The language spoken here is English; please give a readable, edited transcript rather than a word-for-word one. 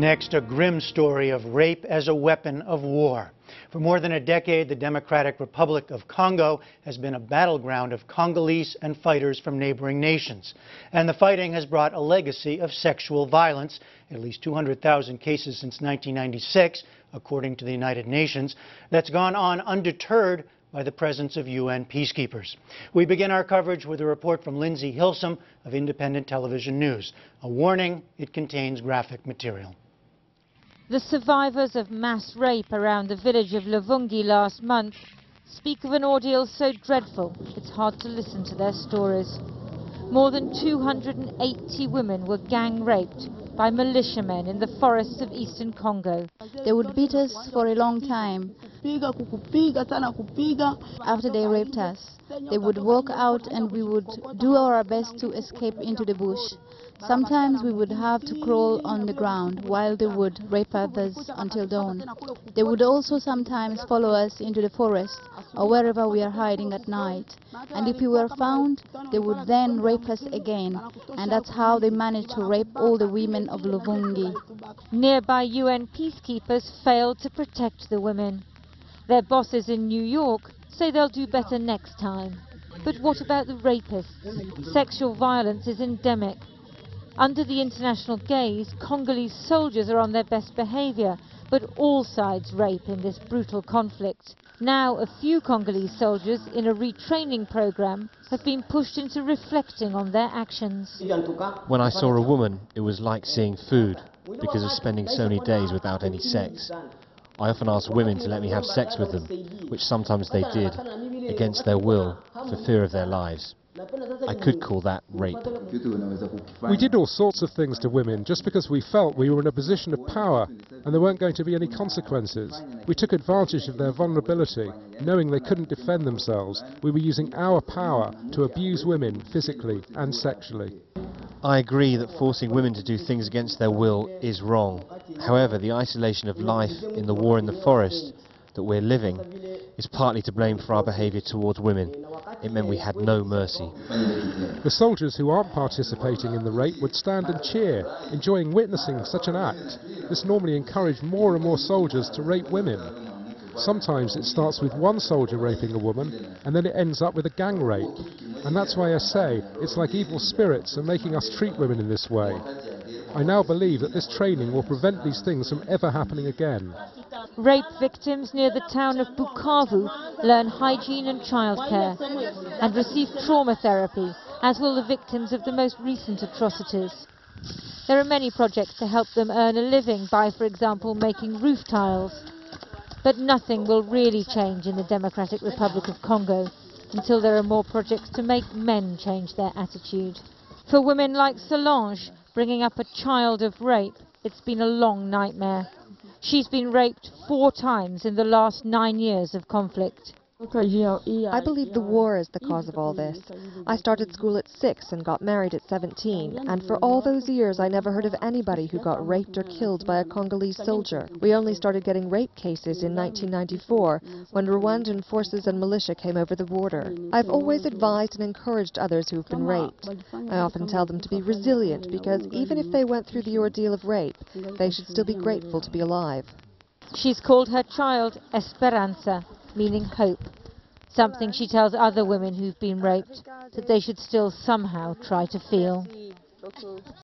Next, a grim story of rape as a weapon of war. For more than a decade, the Democratic Republic of Congo has been a battleground of Congolese and fighters from neighboring nations. And the fighting has brought a legacy of sexual violence, at least 200,000 cases since 1996, according to the United Nations, that's gone on undeterred by the presence of UN peacekeepers. We begin our coverage with a report from Lindsay Hilsum of Independent Television News. A warning, it contains graphic material. The survivors of mass rape around the village of Luvungi last month speak of an ordeal so dreadful it's hard to listen to their stories. More than 280 women were gang raped by militiamen in the forests of eastern Congo. They would beat us for a long time. After they raped us, they would walk out and we would do our best to escape into the bush. Sometimes we would have to crawl on the ground while they would rape others until dawn. They would also sometimes follow us into the forest or wherever we are hiding at night. And if we were found, they would then rape us again. And that's how they managed to rape all the women of Luvungi. Nearby UN peacekeepers failed to protect the women. Their bosses in New York say they'll do better next time. But what about the rapists? Sexual violence is endemic. Under the international gaze, Congolese soldiers are on their best behaviour, but all sides rape in this brutal conflict. Now, a few Congolese soldiers in a retraining programme have been pushed into reflecting on their actions. When I saw a woman, it was like seeing food, because of spending so many days without any sex. I often asked women to let me have sex with them, which sometimes they did, against their will, for fear of their lives. I could call that rape. We did all sorts of things to women just because we felt we were in a position of power and there weren't going to be any consequences. We took advantage of their vulnerability, knowing they couldn't defend themselves. We were using our power to abuse women physically and sexually. I agree that forcing women to do things against their will is wrong. However, the isolation of life in the war in the forest that we're living is partly to blame for our behaviour towards women. It meant we had no mercy. The soldiers who aren't participating in the rape would stand and cheer, enjoying witnessing such an act. This normally encouraged more and more soldiers to rape women. Sometimes it starts with one soldier raping a woman, and then it ends up with a gang rape. And that's why I say it's like evil spirits are making us treat women in this way. I now believe that this training will prevent these things from ever happening again. Rape victims near the town of Bukavu learn hygiene and childcare and receive trauma therapy, as will the victims of the most recent atrocities. There are many projects to help them earn a living by, for example, making roof tiles. But nothing will really change in the Democratic Republic of Congo until there are more projects to make men change their attitude. For women like Solange, bringing up a child of rape, it's been a long nightmare. She's been raped 4 times in the last 9 years of conflict. I believe the war is the cause of all this. I started school at 6 and got married at 17, and for all those years I never heard of anybody who got raped or killed by a Congolese soldier. We only started getting rape cases in 1994, when Rwandan forces and militia came over the border. I've always advised and encouraged others who've been raped. I often tell them to be resilient, because even if they went through the ordeal of rape, they should still be grateful to be alive. She's called her child Esperanza, meaning hope. Something she tells other women who've been raped, that they should still somehow try to feel.